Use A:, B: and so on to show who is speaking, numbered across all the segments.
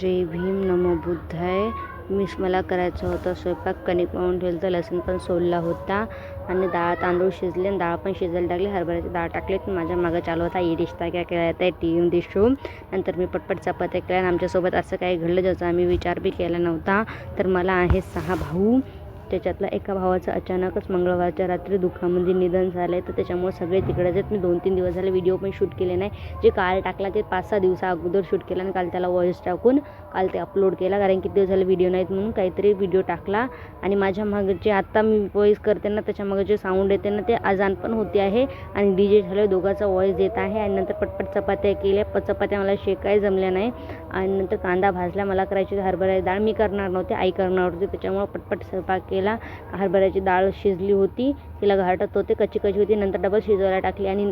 A: जय भीम नमो बुद्धाय. मला करायचं होतं स्वयंपाक. कणिक मळून ठेवलं तर लसूण पण सोलला होता आणि तांदूळ शिजले आणि डाळ पण शिजायला टाकली. हरभऱ्याची डाळ टाकली. माझ्या मागं चालू होता ये रिश्ता क्या कहलाता है टीव्ही दिशू. नंतर मी पटपट चपात्या केल्या आणि आमच्यासोबत असं काही घडलं ज्याचा आम्ही विचार बी केला नव्हता. तर मला आहे 6 भाऊ. त्याच्यातला एका भावाचं अचानकच मंगळवारच्या रात्री दुःखामध्ये निधन झालं आहे. तर त्याच्यामुळे सगळे तिकडेच आहेत. मी 2-3 दिवस झाले व्हिडिओ पण शूट केले नाही. जे काल टाकला ते 5-6 दिवसा अगोदर शूट केला आणि काल त्याला व्हॉइस टाकून काल ते अपलोड केला. कारण किती दिवस झाले व्हिडिओ नाहीत म्हणून काहीतरी व्हिडिओ टाकला. आणि माझ्या मागचे आत्ता मी व्हॉइस करते ना त्याच्या मागे जे साऊंड येते ना ते अजान पण होते आहे आणि DJ झालं दोघांचा व्हॉइस देत आहे. आणि नंतर पटपट चपात्या केल्या. चपात्या मला शेकाय जमल्या नाही आणि नंतर कांदा भाजला. मला करायची हरभऱ्याची डाळ. मी करणार नव्हते, आई करणार होती. त्याच्यामुळं पटपट स्वयंपाक केला. हरभऱ्याची डाळ शिजली होती, तिला घाटत होते, कच्ची होती. नंतर डबल शिजवायला टाकली आणि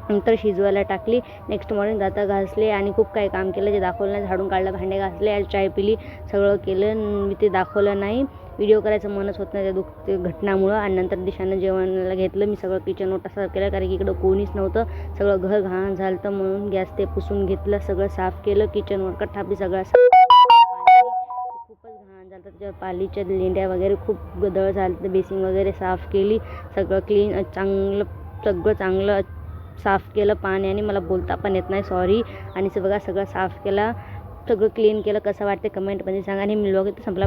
A: नंतर शिजवायला टाकली. नेक्स्ट मॉर्निंग दाता घासले आणि खूप काही काम केलं जे दाखवलं नाही. झाडून काढलं, भांडे घासले, चाय पिली, सगळं केलं. मी ते दाखवलं नाही. व्हिडिओ करायचं मनच होत नाही त्या घटनामुळं. आणि नंतर दिशानं जेवणाला घेतलं. मी सगळं किचन ओटा साफ केलं कारण की इकडं कोणीच नव्हतं. सगळं घर घाण झालं तर म्हणून गॅस ते पुसून घेतलं, सगळं साफ केलं. किचनवर कट्टा बी सगळा खूपच घाण झालं. त्याच्यावर पालीच्या लेंड्या वगैरे खूप गदळ झालं. तर बेसिंग वगैरे साफ केली. सगळं क्लीन सगळं चांगलं साफ केलं पाण्याने. मला बोलता पण येत नाही, सॉरी. आणि बघा सगळं साफ केलं, सगळं क्लीन केलं. कसं वाटते कमेंटमध्ये सांगा. आणि मी व्लॉग इथं संपला.